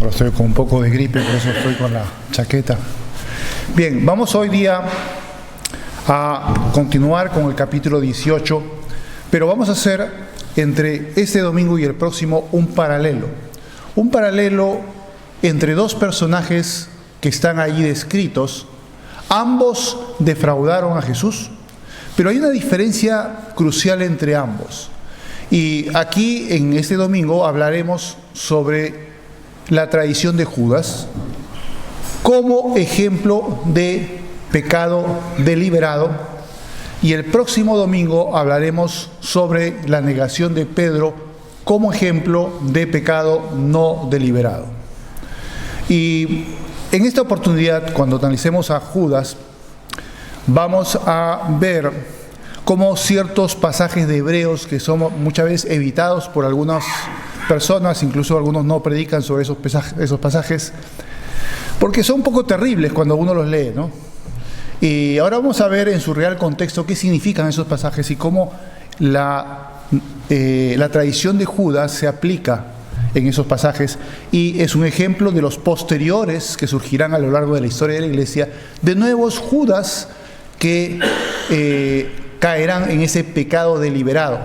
Ahora estoy con un poco de gripe, por eso estoy con la chaqueta. Bien, vamos hoy día a continuar con el capítulo 18, pero vamos a hacer entre este domingo y el próximo un paralelo entre dos personajes que están allí descritos. Ambos defraudaron a Jesús, pero hay una diferencia crucial entre ambos. Y aquí en este domingo hablaremos sobre la traición de Judas como ejemplo de pecado deliberado, y el próximo domingo hablaremos sobre la negación de Pedro como ejemplo de pecado no deliberado. Y en esta oportunidad, cuando analicemos a Judas, vamos a ver cómo ciertos pasajes de Hebreos que son muchas veces evitados por algunas personas, incluso algunos no predican sobre esos pasajes, porque son un poco terribles cuando uno los lee, ¿no? Y ahora vamos a ver en su real contexto qué significan esos pasajes y cómo la traición de Judas se aplica en esos pasajes, y es un ejemplo de los posteriores que surgirán a lo largo de la historia de la iglesia, de nuevos Judas que caerán en ese pecado deliberado.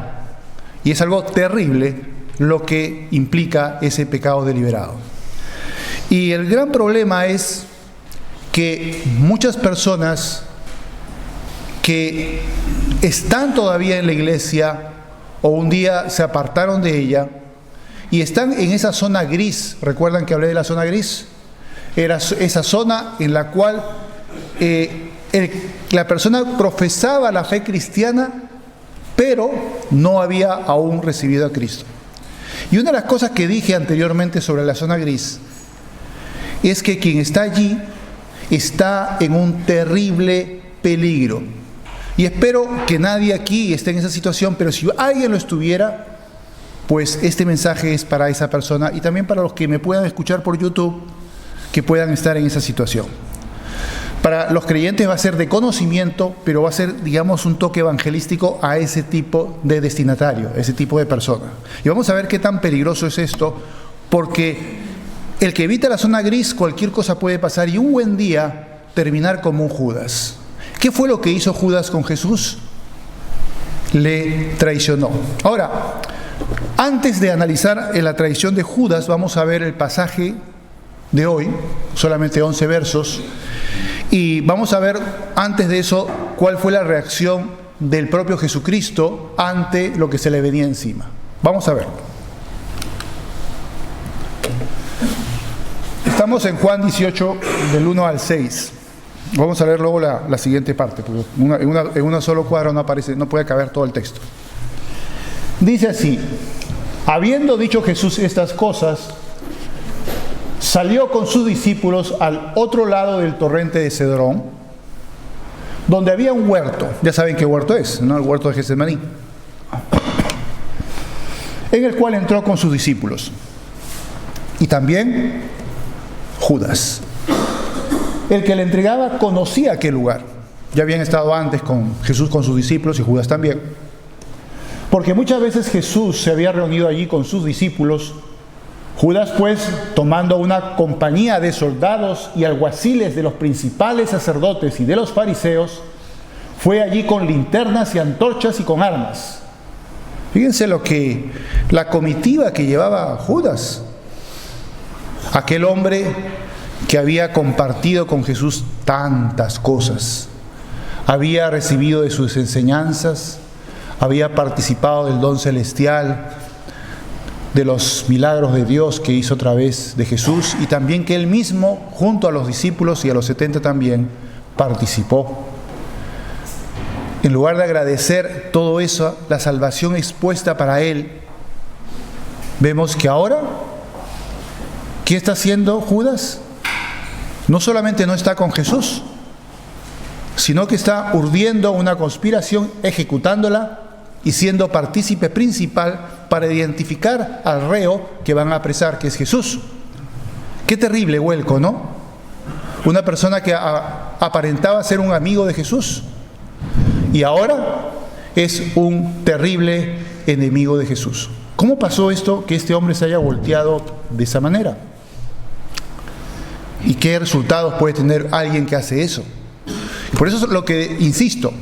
Y es algo terrible lo que implica ese pecado deliberado. Y el gran problema es que muchas personas que están todavía en la iglesia o un día se apartaron de ella y están en esa zona gris. ¿Recuerdan que hablé de la zona gris? Era esa zona en la cual la persona profesaba la fe cristiana, pero no había aún recibido a Cristo. Y una de las cosas que dije anteriormente sobre la zona gris es que quien está allí está en un terrible peligro. Y espero que nadie aquí esté en esa situación, pero si alguien lo estuviera, pues este mensaje es para esa persona y también para los que me puedan escuchar por YouTube, que puedan estar en esa situación. Para los creyentes va a ser de conocimiento, pero va a ser, digamos, un toque evangelístico a ese tipo de destinatario, ese tipo de persona. Y vamos a ver qué tan peligroso es esto, porque el que evita la zona gris, cualquier cosa puede pasar y un buen día terminar como un Judas. ¿Qué fue lo que hizo Judas con Jesús? Le traicionó. Ahora, antes de analizar la traición de Judas, vamos a ver el pasaje de hoy, solamente 11 versos, y vamos a ver antes de eso cuál fue la reacción del propio Jesucristo ante lo que se le venía encima. Vamos a ver. Estamos en Juan 18, del 1 al 6. Vamos a leer luego la siguiente parte, porque en una solo cuadro no puede caber todo el texto. Dice así: habiendo dicho Jesús estas cosas, salió con sus discípulos al otro lado del torrente de Cedrón, donde había un huerto. Ya saben qué huerto es, ¿no? El huerto de Getsemaní, en el cual entró con sus discípulos y también Judas. El que le entregaba conocía aquel lugar. Ya habían estado antes con Jesús con sus discípulos y Judas también, porque muchas veces Jesús se había reunido allí con sus discípulos. Judas, pues, tomando una compañía de soldados y alguaciles de los principales sacerdotes y de los fariseos, fue allí con linternas y antorchas y con armas. Fíjense la comitiva que llevaba Judas, aquel hombre que había compartido con Jesús tantas cosas, había recibido de sus enseñanzas, había participado del don celestial, de los milagros de Dios que hizo a través de Jesús, y también que él mismo, junto a los discípulos y a los 70 también, participó. En lugar de agradecer todo eso, la salvación expuesta para él, vemos que ahora, ¿qué está haciendo Judas? No solamente no está con Jesús, sino que está urdiendo una conspiración, ejecutándola y siendo partícipe principal para identificar al reo que van a apresar, que es Jesús. Qué terrible vuelco, ¿no? Una persona que aparentaba ser un amigo de Jesús y ahora es un terrible enemigo de Jesús. ¿Cómo pasó esto, que este hombre se haya volteado de esa manera? ¿Y qué resultados puede tener alguien que hace eso? Y por eso es lo que insisto.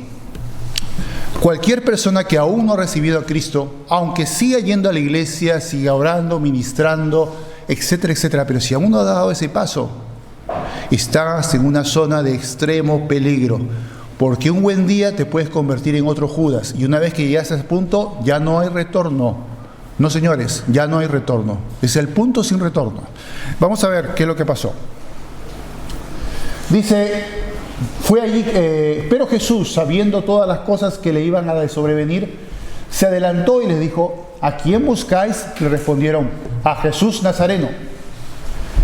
Cualquier persona que aún no ha recibido a Cristo, aunque siga yendo a la iglesia, siga orando, ministrando, etcétera, etcétera, pero si aún no ha dado ese paso, estás en una zona de extremo peligro, porque un buen día te puedes convertir en otro Judas, y una vez que llegas a ese punto, ya no hay retorno. No, señores, ya no hay retorno. Es el punto sin retorno. Vamos a ver qué es lo que pasó. Dice, fue allí, pero Jesús, sabiendo todas las cosas que le iban a sobrevenir, se adelantó y les dijo, ¿a quién buscáis? Le respondieron, a Jesús Nazareno.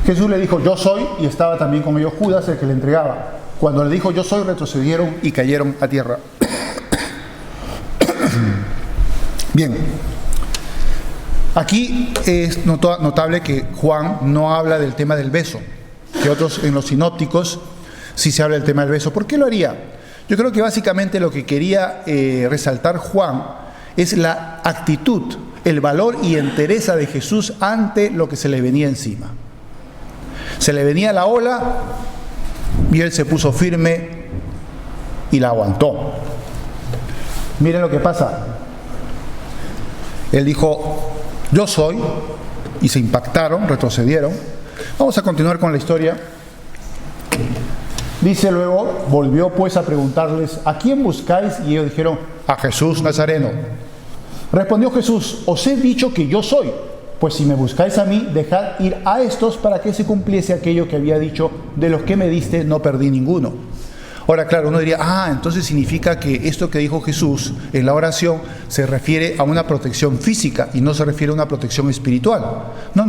Jesús le dijo, yo soy, y estaba también con ellos Judas, el que le entregaba. Cuando le dijo, yo soy, retrocedieron y cayeron a tierra. Bien. Aquí es notable que Juan no habla del tema del beso, que otros en los sinópticos sí se habla del tema del beso. ¿Por qué lo haría? Yo creo que básicamente lo que quería resaltar Juan es la actitud, el valor y entereza de Jesús ante lo que se le venía encima. Se le venía la ola y él se puso firme y la aguantó. Miren lo que pasa. Él dijo, yo soy, y se impactaron, retrocedieron. Vamos a continuar con la historia. Dice luego, volvió pues a preguntarles, ¿a quién buscáis? Y ellos dijeron, a Jesús Nazareno. Respondió Jesús, os he dicho que yo soy, pues si me buscáis a mí, dejad ir a estos para que se cumpliese aquello que había dicho, de los que me diste no perdí ninguno. Ahora, claro, uno diría, entonces significa que esto que dijo Jesús en la oración se refiere a una protección física y no se refiere a una protección espiritual. No.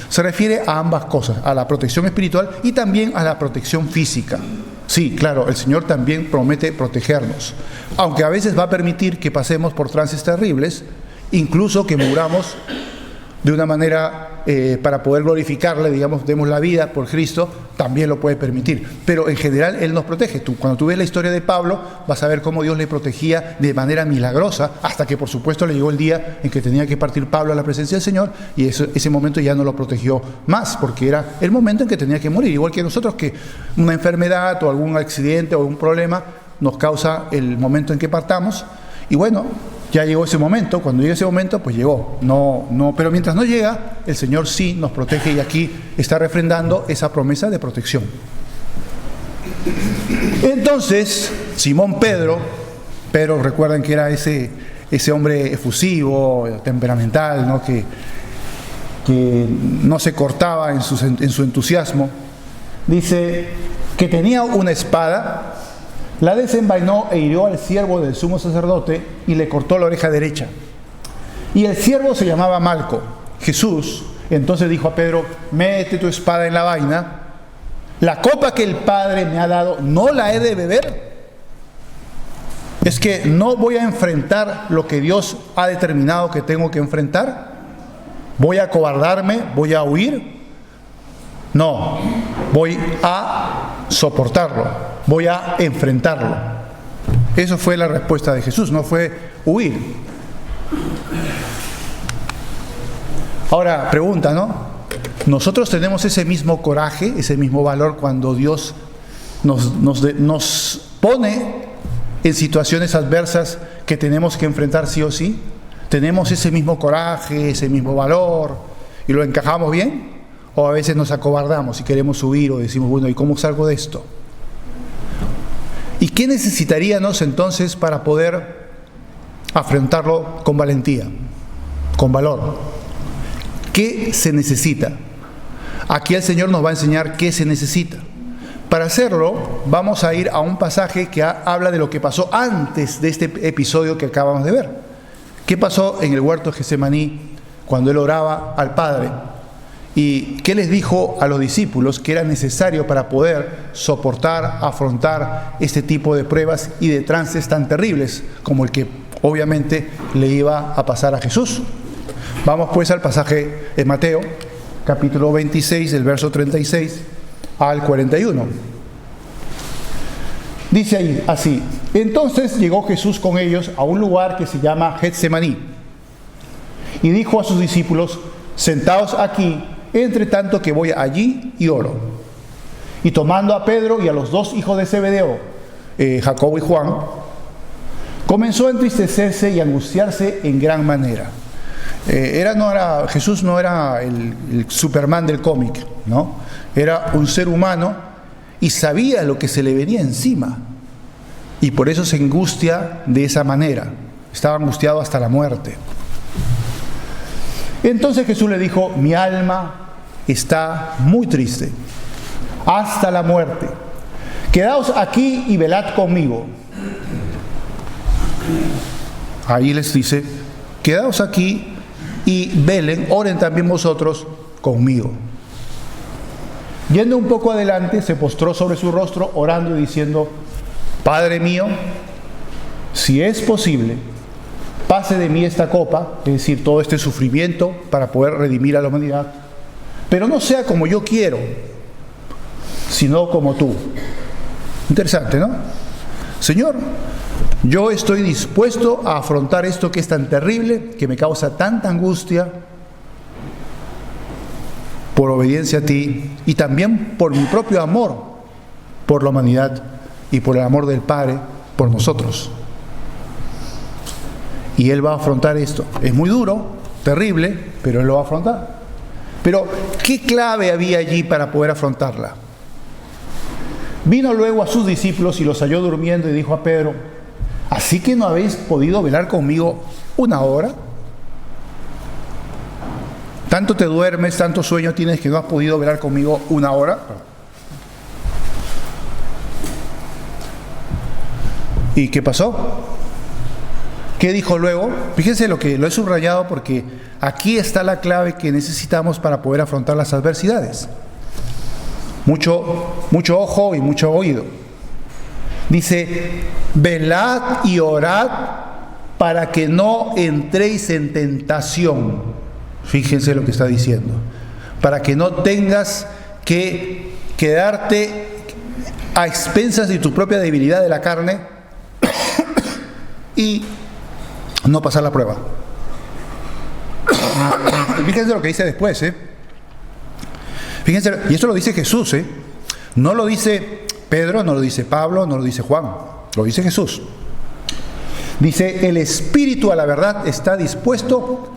Se refiere a ambas cosas, a la protección espiritual y también a la protección física. Sí, claro, el Señor también promete protegernos, aunque a veces va a permitir que pasemos por trances terribles, incluso que muramos de una manera para poder glorificarle, digamos, demos la vida por Cristo, también lo puede permitir. Pero en general Él nos protege. Cuando tú ves la historia de Pablo, vas a ver cómo Dios le protegía de manera milagrosa, hasta que por supuesto le llegó el día en que tenía que partir Pablo a la presencia del Señor, y ese momento ya no lo protegió más, porque era el momento en que tenía que morir. Igual que nosotros, que una enfermedad o algún accidente o algún problema nos causa el momento en que partamos, y bueno, ya llegó ese momento. Cuando llegue ese momento, pues llegó. Pero mientras no llega, el Señor sí nos protege, y aquí está refrendando esa promesa de protección. Entonces, Simón Pedro, recuerden que era ese hombre efusivo, temperamental, ¿no? que no se cortaba en su entusiasmo, dice que tenía una espada, la desenvainó e hirió al siervo del sumo sacerdote y le cortó la oreja derecha. Y el siervo se llamaba Malco. Jesús entonces dijo a Pedro, mete tu espada en la vaina, la copa que el Padre me ha dado, ¿no la he de beber? Es que no voy a enfrentar lo que Dios ha determinado que tengo que enfrentar. ¿Voy a acobardarme? ¿Voy a huir? No, voy a soportarlo, voy a enfrentarlo. Eso fue la respuesta de Jesús, no fue huir. Ahora, pregunta, ¿no? ¿Nosotros tenemos ese mismo coraje, ese mismo valor cuando Dios nos pone en situaciones adversas que tenemos que enfrentar sí o sí? ¿Tenemos ese mismo coraje, ese mismo valor y lo encajamos bien? ¿O a veces nos acobardamos y queremos huir o decimos, bueno, ¿y cómo salgo de esto? ¿Y qué necesitaríamos entonces para poder afrontarlo con valentía, con valor? ¿Qué se necesita? Aquí el Señor nos va a enseñar qué se necesita. Para hacerlo, vamos a ir a un pasaje que habla de lo que pasó antes de este episodio que acabamos de ver. ¿Qué pasó en el huerto de Getsemaní cuando Él oraba al Padre? ¿Y qué les dijo a los discípulos que era necesario para poder soportar, afrontar este tipo de pruebas y de trances tan terribles como el que obviamente le iba a pasar a Jesús? Vamos pues al pasaje de Mateo, capítulo 26, del verso 36 al 41. Dice ahí así: entonces llegó Jesús con ellos a un lugar que se llama Getsemaní y dijo a sus discípulos, sentaos aquí, entre tanto que voy allí y oro. Y tomando a Pedro y a los dos hijos de Zebedeo, Jacobo y Juan, comenzó a entristecerse y angustiarse en gran manera. Jesús no era el Superman del cómic, ¿no? Era un ser humano y sabía lo que se le venía encima. Y por eso se angustia de esa manera. Estaba angustiado hasta la muerte. Entonces Jesús le dijo: mi alma está muy triste, hasta la muerte. Quedaos aquí y velad conmigo. Ahí les dice: quedaos aquí y velen, oren también vosotros conmigo. Yendo un poco adelante, se postró sobre su rostro, orando y diciendo: Padre mío, si es posible, pase de mí esta copa, es decir, todo este sufrimiento para poder redimir a la humanidad, pero no sea como yo quiero, sino como tú. Interesante, ¿no? Señor, yo estoy dispuesto a afrontar esto que es tan terrible, que me causa tanta angustia, por obediencia a ti y también por mi propio amor por la humanidad y por el amor del Padre por nosotros. Y Él va a afrontar esto. Es muy duro, terrible, pero Él lo va a afrontar. Pero, ¿qué clave había allí para poder afrontarla? Vino luego a sus discípulos y los halló durmiendo y dijo a Pedro: ¿así que no habéis podido velar conmigo una hora? ¿Tanto te duermes, tanto sueño tienes que no has podido velar conmigo una hora? ¿Y qué pasó? ¿Qué dijo luego? Fíjense lo he subrayado porque aquí está la clave que necesitamos para poder afrontar las adversidades. Mucho ojo y mucho oído. Dice: velad y orad para que no entréis en tentación. Fíjense lo que está diciendo. Para que no tengas que quedarte a expensas de tu propia debilidad de la carne y no pasar la prueba. Fíjense lo que dice después, Fíjense, y esto lo dice Jesús, No lo dice Pedro, no lo dice Pablo, no lo dice Juan, lo dice Jesús. Dice: el espíritu a la verdad está dispuesto,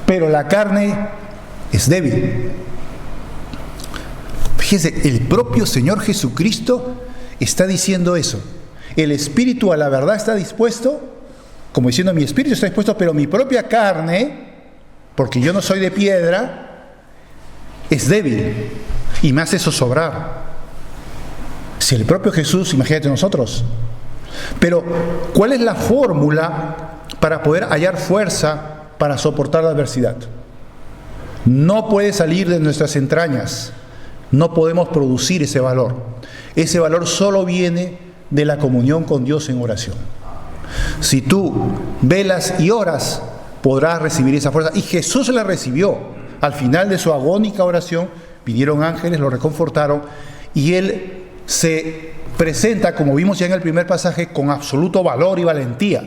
pero la carne es débil. Fíjense, el propio Señor Jesucristo está diciendo eso. El espíritu a la verdad está dispuesto, como diciendo: mi espíritu está dispuesto, pero mi propia carne, porque yo no soy de piedra, es débil y me hace zozobrar. Si el propio Jesús, imagínate nosotros. Pero, ¿cuál es la fórmula para poder hallar fuerza para soportar la adversidad? No puede salir de nuestras entrañas. No podemos producir ese valor. Ese valor solo viene de la comunión con Dios en oración. Si tú velas y oras, podrás recibir esa fuerza. Y Jesús la recibió. Al final de su agónica oración, vinieron ángeles, lo reconfortaron, y Él se presenta, como vimos ya en el primer pasaje, con absoluto valor y valentía.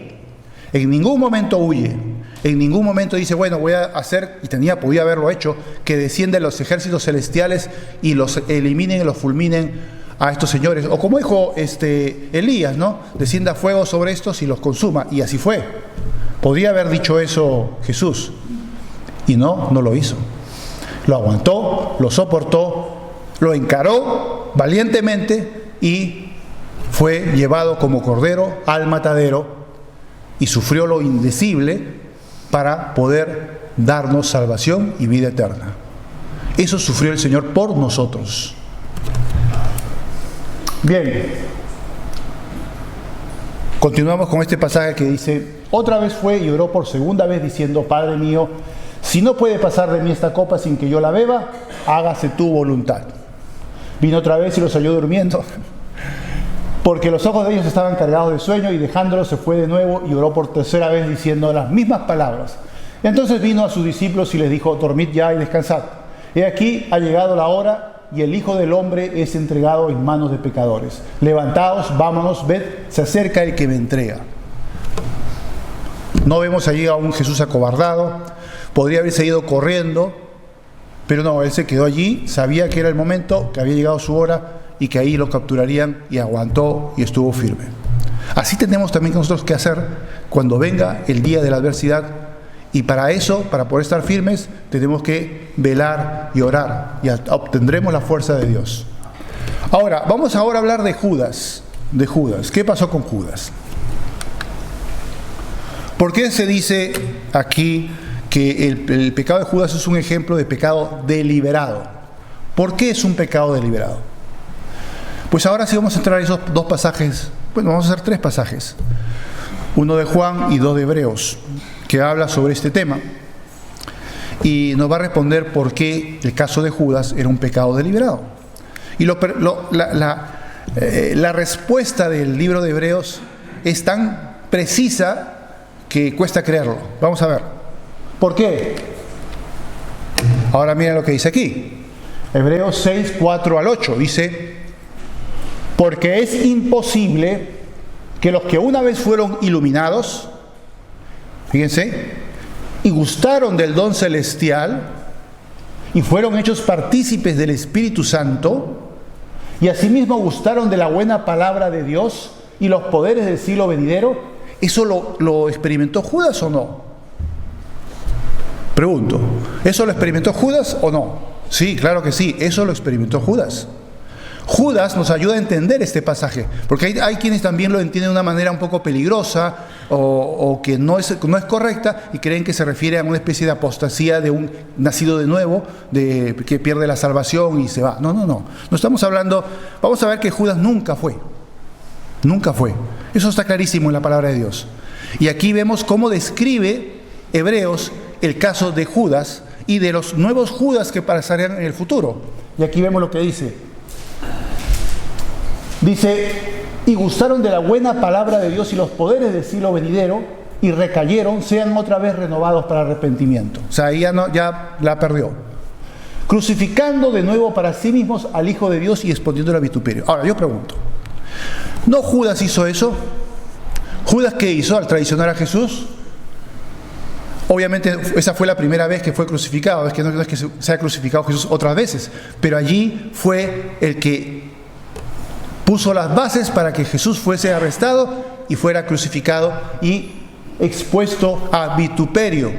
En ningún momento huye. En ningún momento dice: bueno, voy a hacer, y podía haberlo hecho, que descienden los ejércitos celestiales y los eliminen y los fulminen a estos señores. O como dijo Elías, ¿no? Descienda fuego sobre estos y los consuma. Y así fue. Podría haber dicho eso Jesús. Y no lo hizo. Lo aguantó, lo soportó, lo encaró valientemente y fue llevado como cordero al matadero y sufrió lo indecible para poder darnos salvación y vida eterna. Eso sufrió el Señor por nosotros. Bien, continuamos con este pasaje que dice: otra vez fue y oró por segunda vez diciendo: Padre mío, si no puede pasar de mí esta copa sin que yo la beba, hágase tu voluntad. Vino otra vez y los halló durmiendo, porque los ojos de ellos estaban cargados de sueño, y dejándolos se fue de nuevo y oró por tercera vez diciendo las mismas palabras. Entonces vino a sus discípulos y les dijo: dormid ya y descansad. He aquí ha llegado la hora y el Hijo del Hombre es entregado en manos de pecadores. Levantaos, vámonos, ved, se acerca el que me entrega. No vemos allí a un Jesús acobardado. Podría haberse ido corriendo Pero no, él se quedó allí, sabía que era el momento, que había llegado su hora y que ahí lo capturarían, y aguantó y estuvo firme. Así tenemos también nosotros que hacer cuando venga el día de la adversidad, y para eso, para poder estar firmes, tenemos que velar y orar, y obtendremos la fuerza de Dios. Ahora, vamos a hablar de Judas. ¿Qué pasó con Judas? ¿Por qué se dice aquí que el pecado de Judas es un ejemplo de pecado deliberado? ¿Por qué es un pecado deliberado? Pues ahora sí vamos a entrar a esos dos pasajes. Bueno, vamos a hacer 3 pasajes. Uno de Juan y 2 de Hebreos, que habla sobre este tema. Y nos va a responder por qué el caso de Judas era un pecado deliberado. Y la respuesta del libro de Hebreos es tan precisa que cuesta creerlo. Vamos a ver. ¿Por qué? Ahora miren lo que dice aquí. Hebreos 6, 4 al 8 dice: porque es imposible que los que una vez fueron iluminados, fíjense, y gustaron del don celestial, y fueron hechos partícipes del Espíritu Santo, y asimismo gustaron de la buena palabra de Dios y los poderes del siglo venidero, ¿eso lo experimentó Judas o no? Pregunto, ¿eso lo experimentó Judas o no? Sí, claro que sí, eso lo experimentó Judas. Judas nos ayuda a entender este pasaje, porque hay quienes también lo entienden de una manera un poco peligrosa o que no es correcta, y creen que se refiere a una especie de apostasía de un nacido de nuevo, que pierde la salvación y se va. No. No estamos hablando. Vamos a ver que Judas nunca fue. Eso está clarísimo en la palabra de Dios. Y aquí vemos cómo describe Hebreos el caso de Judas y de los nuevos Judas que pasarían en el futuro. Y aquí vemos lo que dice. Dice: y gustaron de la buena palabra de Dios y los poderes del siglo venidero, y recayeron, sean otra vez renovados para arrepentimiento. O sea, ahí ya la perdió. Crucificando de nuevo para sí mismos al Hijo de Dios y exponiéndolo a vituperio. Ahora, yo pregunto, ¿no Judas hizo eso? ¿Judas qué hizo al traicionar a Jesús? Obviamente esa fue la primera vez que fue crucificado. Es que no es que se ha crucificado Jesús otras veces, pero allí fue el que puso las bases para que Jesús fuese arrestado y fuera crucificado y expuesto a vituperio.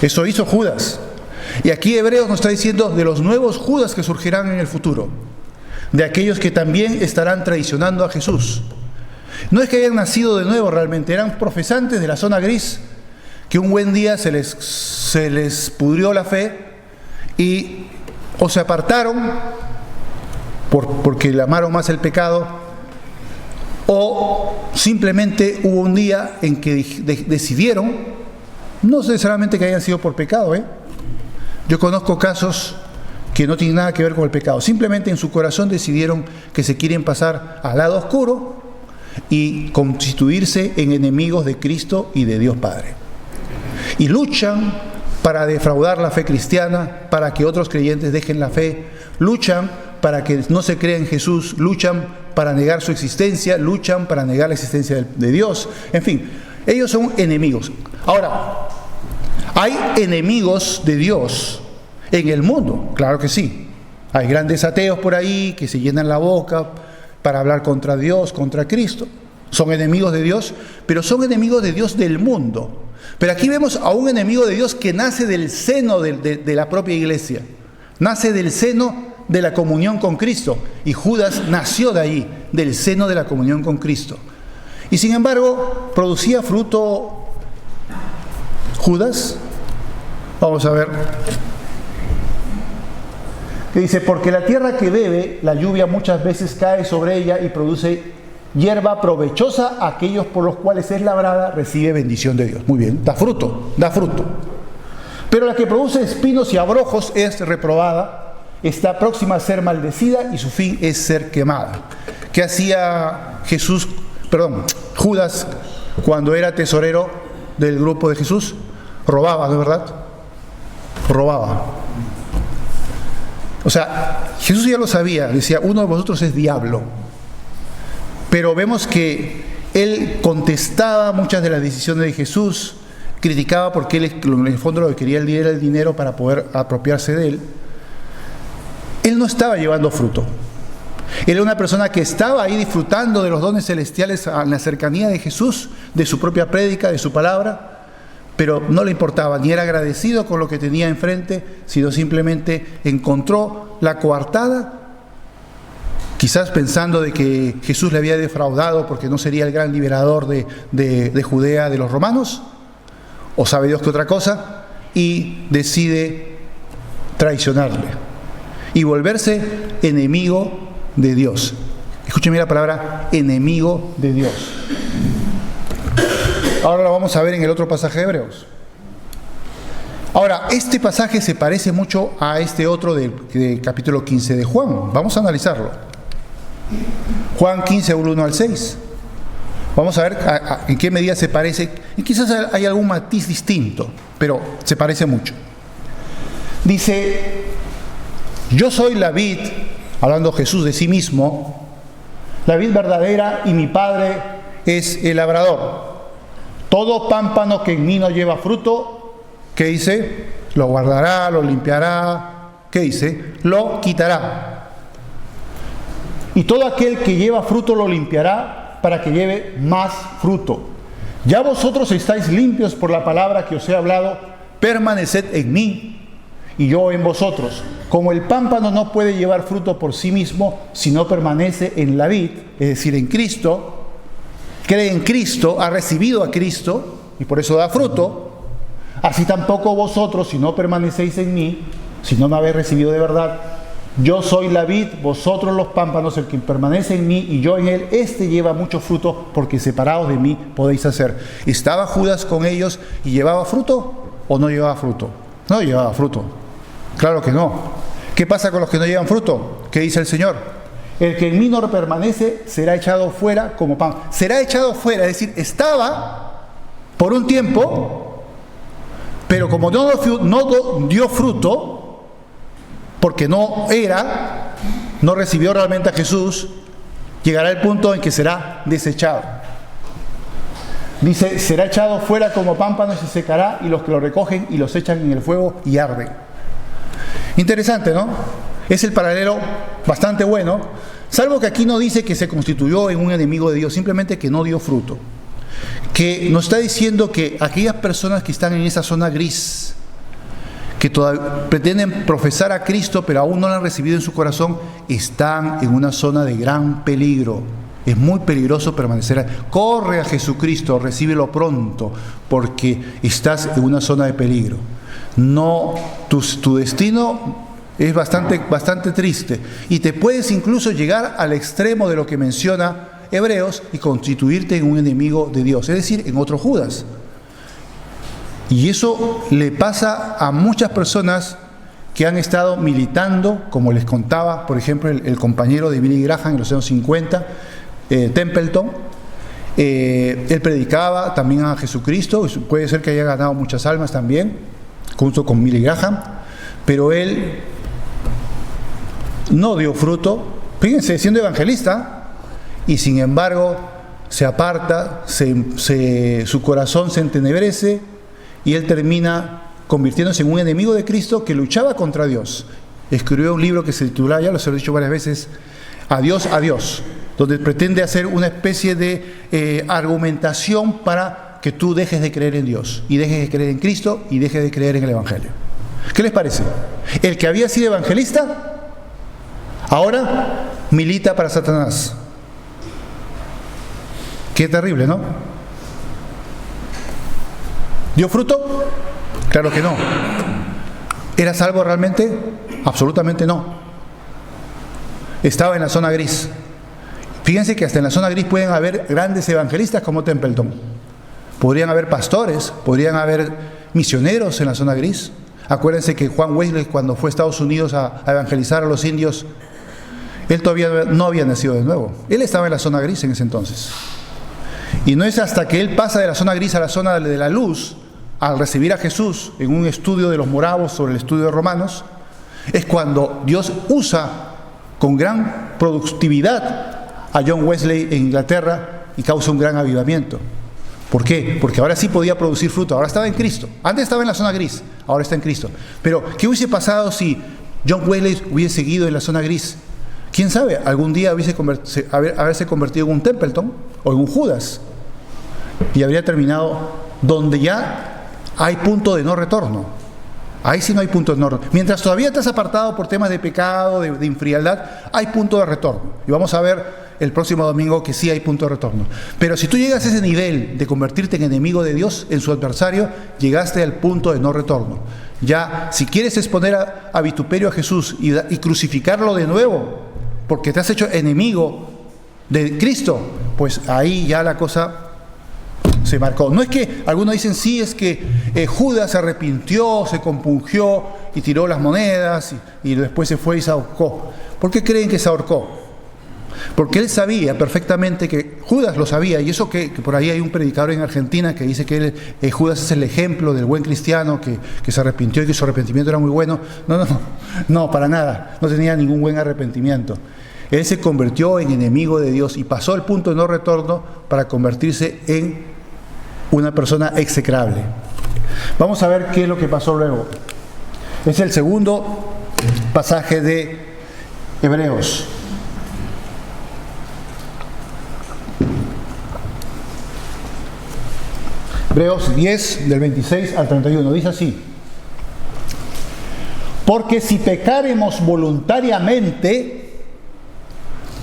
Eso hizo Judas. Y aquí Hebreos nos está diciendo de los nuevos Judas que surgirán en el futuro, de aquellos que también estarán traicionando a Jesús. No es que hayan nacido de nuevo realmente, eran profesantes de la zona gris, que un buen día se les pudrió la fe y o se apartaron porque le amaron más el pecado, o simplemente hubo un día en que decidieron, no necesariamente que hayan sido por pecado, Yo conozco casos que no tienen nada que ver con el pecado, simplemente en su corazón decidieron que se quieren pasar al lado oscuro y constituirse en enemigos de Cristo y de Dios Padre. Y luchan para defraudar la fe cristiana, para que otros creyentes dejen la fe, luchan para que no se crea en Jesús, luchan para negar su existencia, luchan para negar la existencia de Dios. En fin, ellos son enemigos. Ahora, ¿hay enemigos de Dios en el mundo? Claro que sí. Hay grandes ateos por ahí que se llenan la boca para hablar contra Dios, contra Cristo. Son enemigos de Dios, pero son enemigos de Dios del mundo. Pero aquí vemos a un enemigo de Dios que nace del seno de la propia iglesia. Nace del seno de la comunión con Cristo. Y Judas nació de ahí, del seno de la comunión con Cristo. Y sin embargo, ¿producía fruto Judas? Vamos a ver. Que dice: porque la tierra que bebe, la lluvia muchas veces cae sobre ella y produce hierba provechosa a aquellos por los cuales es labrada, recibe bendición de Dios. Muy bien, da fruto. Pero la que produce espinos y abrojos es reprobada, está próxima a ser maldecida y su fin es ser quemada. ¿Qué hacía Judas cuando era tesorero del grupo de Jesús? Robaba, ¿no es verdad? Robaba. O sea, Jesús ya lo sabía, decía: uno de vosotros es diablo. Pero vemos que él contestaba muchas de las decisiones de Jesús, criticaba porque él, en el fondo, lo que quería era el dinero para poder apropiarse de él. Él no estaba llevando fruto. Él era una persona que estaba ahí disfrutando de los dones celestiales en la cercanía de Jesús, de su propia prédica, de su palabra, pero no le importaba, ni era agradecido con lo que tenía enfrente, sino simplemente encontró la coartada, quizás pensando de que Jesús le había defraudado porque no sería el gran liberador de Judea de los romanos, o sabe Dios que otra cosa, y decide traicionarle y volverse enemigo de Dios. Escúcheme la palabra enemigo de Dios. Ahora lo vamos a ver en el otro pasaje de Hebreos. Ahora, este pasaje se parece mucho a este otro del capítulo 15 de Juan. Vamos a analizarlo. Juan 15, 1 al 6. Vamos a ver en qué medida se parece. Y quizás hay algún matiz distinto, pero se parece mucho. Dice: yo soy la vid, hablando Jesús de sí mismo, la vid verdadera, y mi Padre es el labrador. Todo pámpano que en mí no lleva fruto, ¿qué dice? Lo guardará, lo limpiará. ¿Qué dice? Lo quitará. Y todo aquel que lleva fruto lo limpiará para que lleve más fruto. Ya vosotros estáis limpios por la palabra que os he hablado. Permaneced en mí y yo en vosotros. Como el pámpano no puede llevar fruto por sí mismo si no permanece en la vid, es decir, en Cristo, cree en Cristo, ha recibido a Cristo y por eso da fruto, así tampoco vosotros, si no permanecéis en mí, si no me habéis recibido de verdad. Yo soy la vid, vosotros los pámpanos, el que permanece en mí y yo en él, este lleva mucho fruto, porque separados de mí podéis hacer. ¿Estaba Judas con ellos y llevaba fruto o no llevaba fruto? No llevaba fruto. Claro que no. ¿Qué pasa con los que no llevan fruto? ¿Qué dice el Señor? El que en mí no permanece será echado fuera como pan. Será echado fuera, es decir, estaba por un tiempo, pero como no dio fruto, porque no recibió realmente a Jesús, llegará el punto en que será desechado. Dice: será echado fuera como pámpano y se secará, y los que lo recogen y los echan en el fuego y arden. Interesante, ¿no? Es el paralelo bastante bueno, salvo que aquí no dice que se constituyó en un enemigo de Dios, simplemente que no dio fruto. Que nos está diciendo que aquellas personas que están en esa zona gris, que todavía pretenden profesar a Cristo pero aún no lo han recibido en su corazón, están en una zona de gran peligro. Es muy peligroso permanecer. Corre a Jesucristo, recíbelo pronto, porque estás en una zona de peligro. No, tu destino es bastante triste, y te puedes incluso llegar al extremo de lo que menciona Hebreos y constituirte en un enemigo de Dios, es decir, en otro Judas. Y eso le pasa a muchas personas que han estado militando, como les contaba, por ejemplo, el compañero de Billy Graham en los años 50, Templeton. Él predicaba también a Jesucristo, puede ser que haya ganado muchas almas también, junto con Billy Graham, pero él no dio fruto, fíjense, siendo evangelista, y sin embargo se aparta, su corazón se entenebrece, y él termina convirtiéndose en un enemigo de Cristo que luchaba contra Dios. Escribió un libro que se titula, ya lo he dicho varias veces, Adiós a Dios, donde pretende hacer una especie de argumentación para que tú dejes de creer en Dios, y dejes de creer en Cristo, y dejes de creer en el Evangelio. ¿Qué les parece? El que había sido evangelista ahora milita para Satanás. Qué terrible, ¿no? ¿Dio fruto? Claro que no. ¿Era salvo realmente? Absolutamente no. Estaba en la zona gris. Fíjense que hasta en la zona gris pueden haber grandes evangelistas como Templeton. Podrían haber pastores, podrían haber misioneros en la zona gris. Acuérdense que Juan Wesley, cuando fue a Estados Unidos a evangelizar a los indios, él todavía no había nacido de nuevo. Él estaba en la zona gris en ese entonces. Y no es hasta que él pasa de la zona gris a la zona de la luz, al recibir a Jesús en un estudio de los moravos sobre el estudio de Romanos, es cuando Dios usa con gran productividad a John Wesley en Inglaterra y causa un gran avivamiento. ¿Por qué? Porque ahora sí podía producir fruto, ahora estaba en Cristo. Antes estaba en la zona gris, ahora está en Cristo. Pero, ¿qué hubiese pasado si John Wesley hubiese seguido en la zona gris? ¿Quién sabe? Algún día haberse convertido en un Templeton o en un Judas. Y habría terminado donde ya hay punto de no retorno. Ahí sí no hay punto de no retorno. Mientras todavía estás apartado por temas de pecado, de infrialdad, hay punto de retorno. Y vamos a ver el próximo domingo que sí hay punto de retorno. Pero si tú llegas a ese nivel de convertirte en enemigo de Dios, en su adversario, llegaste al punto de no retorno. Ya, si quieres exponer a vituperio a Jesús y crucificarlo de nuevo, porque te has hecho enemigo de Cristo, pues ahí ya la cosa se marcó. No es que algunos dicen, sí, es que Judas se arrepintió, se compungió y tiró las monedas y después se fue y se ahorcó. ¿Por qué creen que se ahorcó? Porque él sabía perfectamente que Judas lo sabía, y eso que por ahí hay un predicador en Argentina que dice que Judas es el ejemplo del buen cristiano que se arrepintió y que su arrepentimiento era muy bueno. No, para nada, no tenía ningún buen arrepentimiento. Él se convirtió en enemigo de Dios y pasó el punto de no retorno para convertirse en una persona execrable. Vamos a ver qué es lo que pasó luego. Es el segundo pasaje de Hebreos. Hebreos 10, del 26 al 31, dice así: porque si pecáremos voluntariamente,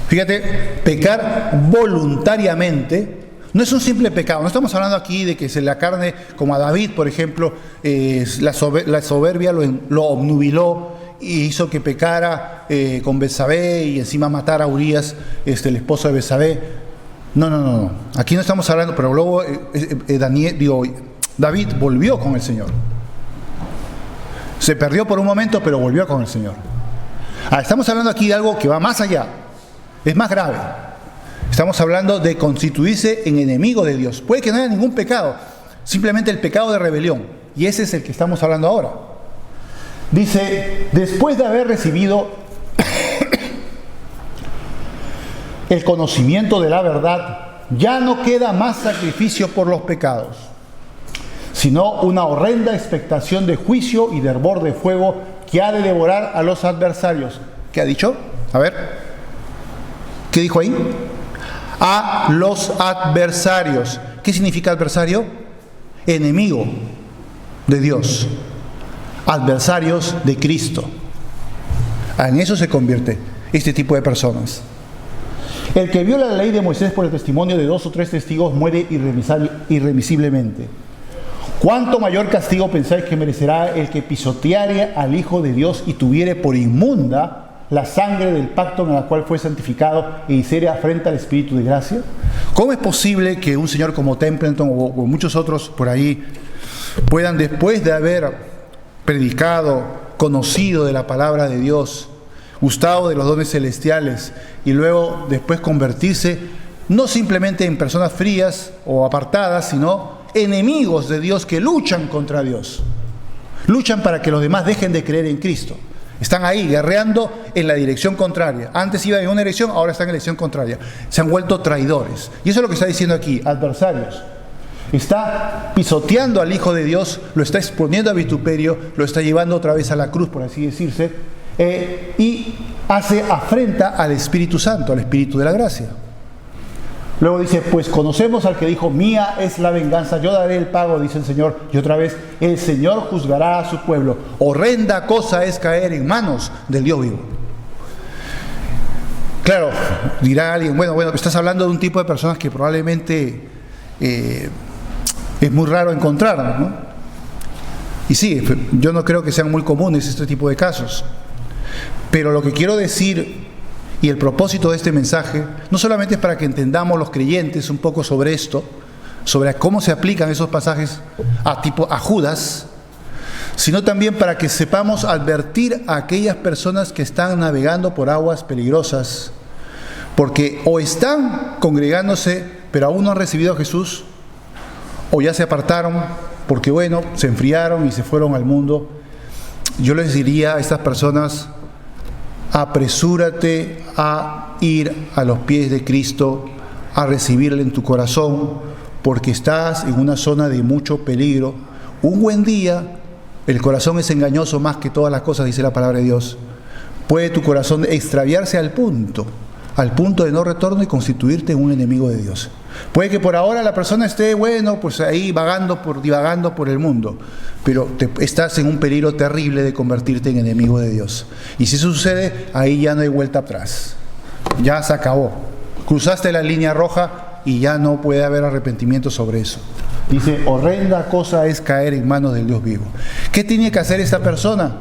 fíjate, pecar voluntariamente, no es un simple pecado, no estamos hablando aquí de que la carne, como a David, por ejemplo, la soberbia lo obnubiló y hizo que pecara con Betsabé y encima matara a Urías, el esposo de Betsabé. No. Aquí no estamos hablando, pero luego David volvió con el Señor. Se perdió por un momento, pero volvió con el Señor. Estamos hablando aquí de algo que va más allá, es más grave. Estamos hablando de constituirse en enemigo de Dios. Puede que no haya ningún pecado, simplemente el pecado de rebelión. Y ese es el que estamos hablando ahora. Dice, después de haber recibido el conocimiento de la verdad, ya no queda más sacrificio por los pecados, sino una horrenda expectación de juicio y de hervor de fuego que ha de devorar a los adversarios. ¿Qué ha dicho? A ver, ¿qué dijo ahí? A los adversarios. ¿Qué significa adversario? Enemigo de Dios, adversarios de Cristo. En eso se convierte este tipo de personas. El que viola la ley de Moisés por el testimonio de 2 o 3 testigos muere irremisiblemente. ¿Cuánto mayor castigo pensáis que merecerá el que pisoteare al Hijo de Dios y tuviere por inmunda la sangre del pacto en la cual fue santificado e hiciere afrenta al Espíritu de gracia? ¿Cómo es posible que un señor como Templeton o muchos otros por ahí puedan, después de haber predicado, conocido de la palabra de Dios, gustado de los dones celestiales y luego después convertirse no simplemente en personas frías o apartadas, sino enemigos de Dios que luchan contra Dios, luchan para que los demás dejen de creer en Cristo? Están ahí guerreando en la dirección contraria. Antes iban en una dirección, ahora están en la dirección contraria. Se han vuelto traidores. Y eso es lo que está diciendo aquí, adversarios. Está pisoteando al Hijo de Dios, lo está exponiendo a vituperio, lo está llevando otra vez a la cruz, por así decirse, y hace afrenta al Espíritu Santo, al Espíritu de la gracia. Luego dice, pues conocemos al que dijo, mía es la venganza, yo daré el pago, dice el Señor. Y otra vez, el Señor juzgará a su pueblo. Horrenda cosa es caer en manos del Dios vivo. Claro, dirá alguien, bueno, estás hablando de un tipo de personas que probablemente es muy raro encontrar, ¿no? Y sí, yo no creo que sean muy comunes este tipo de casos. Pero lo que quiero decir, y el propósito de este mensaje, no solamente es para que entendamos los creyentes un poco sobre esto, sobre cómo se aplican esos pasajes a Judas, sino también para que sepamos advertir a aquellas personas que están navegando por aguas peligrosas, porque o están congregándose, pero aún no han recibido a Jesús, o ya se apartaron, porque se enfriaron y se fueron al mundo. Yo les diría a estas personas, apresúrate a ir a los pies de Cristo, a recibirle en tu corazón, porque estás en una zona de mucho peligro. Un buen día, el corazón es engañoso más que todas las cosas, dice la palabra de Dios. Puede tu corazón extraviarse al punto de no retorno y constituirte en un enemigo de Dios. Puede que por ahora la persona esté, bueno, pues ahí divagando por el mundo, pero estás en un peligro terrible de convertirte en enemigo de Dios. Y si eso sucede, ahí ya no hay vuelta atrás. Ya se acabó. Cruzaste la línea roja y ya no puede haber arrepentimiento sobre eso. Dice, horrenda cosa es caer en manos del Dios vivo. ¿Qué tiene que hacer esta persona?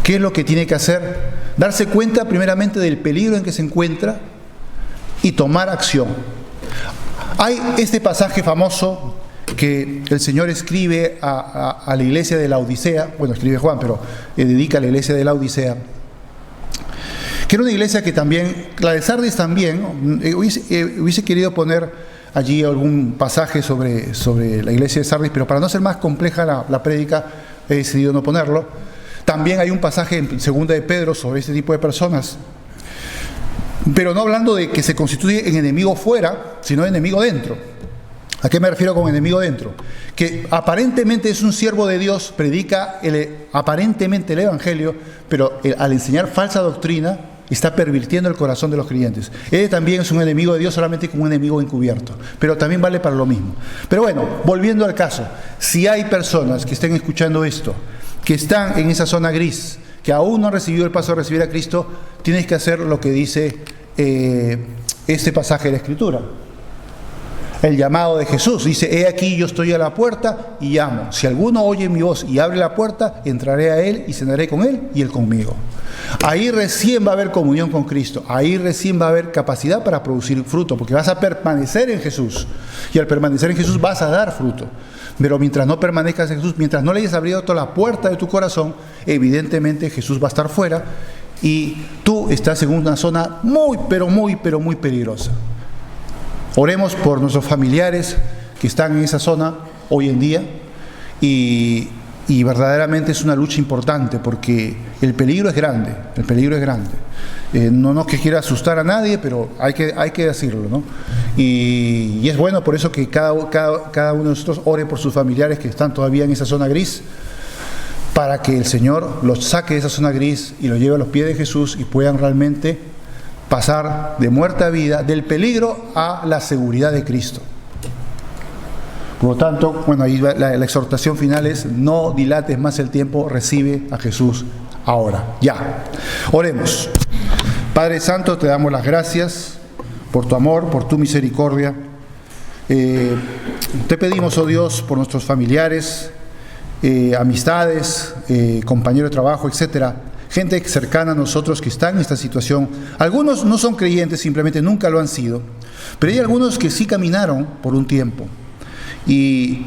¿Qué es lo que tiene que hacer? Darse cuenta primeramente del peligro en que se encuentra y tomar acción. Hay este pasaje famoso que el Señor escribe a la iglesia de la Odisea, bueno, escribe Juan, pero dedica a la iglesia de la Odisea, que era una iglesia que también, la de Sardis también, hubiese querido poner allí algún pasaje sobre la iglesia de Sardis, pero para no ser más compleja la prédica, he decidido no ponerlo. También hay un pasaje en 2 de Pedro sobre este tipo de personas, pero no hablando de que se constituye en enemigo fuera, sino enemigo dentro. ¿A qué me refiero con enemigo dentro? Que aparentemente es un siervo de Dios, predica aparentemente el Evangelio, pero al enseñar falsa doctrina está pervirtiendo el corazón de los creyentes. Él también es un enemigo de Dios, solamente como un enemigo encubierto, pero también vale para lo mismo. Pero bueno, volviendo al caso, si hay personas que estén escuchando esto, que están en esa zona gris, que aún no han recibido el paso de recibir a Cristo, tienes que hacer lo que dice este pasaje de la Escritura. El llamado de Jesús dice, he aquí yo estoy a la puerta y llamo. Si alguno oye mi voz y abre la puerta, entraré a él y cenaré con él y él conmigo. Ahí recién va a haber comunión con Cristo. Ahí recién va a haber capacidad para producir fruto, porque vas a permanecer en Jesús. Y al permanecer en Jesús vas a dar fruto. Pero mientras no permanezcas en Jesús, mientras no le hayas abierto la puerta de tu corazón, evidentemente Jesús va a estar fuera y tú estás en una zona muy peligrosa. Oremos por nuestros familiares que están en esa zona hoy en día y verdaderamente es una lucha importante porque el peligro es grande, no es que quiera asustar a nadie, pero hay que decirlo, ¿no? Y es bueno por eso que cada uno de nosotros ore por sus familiares que están todavía en esa zona gris, para que el Señor los saque de esa zona gris y los lleve a los pies de Jesús y puedan realmente pasar de muerte a vida, del peligro a la seguridad de Cristo. Por lo tanto, bueno, ahí la exhortación final es, no dilates más el tiempo, recibe a Jesús ahora, ya. Oremos. Padre Santo, te damos las gracias por tu amor, por tu misericordia. Te pedimos, oh Dios, por nuestros familiares, amistades, compañeros de trabajo, etcétera, gente cercana a nosotros que está en esta situación. Algunos no son creyentes, simplemente nunca lo han sido, pero hay algunos que sí caminaron por un tiempo. Y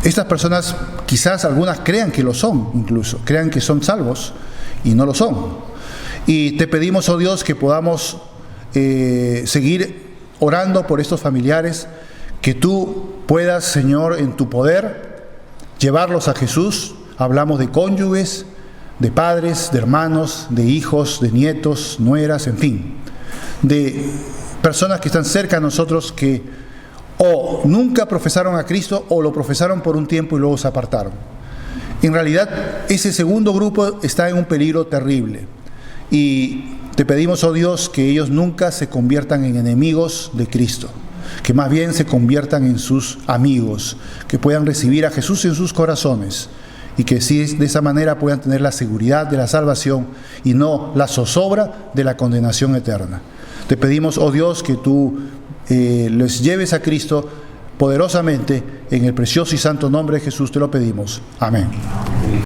estas personas, quizás algunas crean que lo son, incluso, crean que son salvos y no lo son. Y te pedimos, oh Dios, que podamos seguir orando por estos familiares, que tú puedas, Señor, en tu poder, llevarlos a Jesús. Hablamos de cónyuges, de padres, de hermanos, de hijos, de nietos, nueras, en fin, de personas que están cerca de nosotros que o nunca profesaron a Cristo o lo profesaron por un tiempo y luego se apartaron. En realidad, ese segundo grupo está en un peligro terrible y te pedimos, oh Dios, que ellos nunca se conviertan en enemigos de Cristo, que más bien se conviertan en sus amigos, que puedan recibir a Jesús en sus corazones y que sí, de esa manera puedan tener la seguridad de la salvación y no la zozobra de la condenación eterna. Te pedimos, oh Dios, que tú les lleves a Cristo poderosamente, en el precioso y santo nombre de Jesús te lo pedimos. Amén.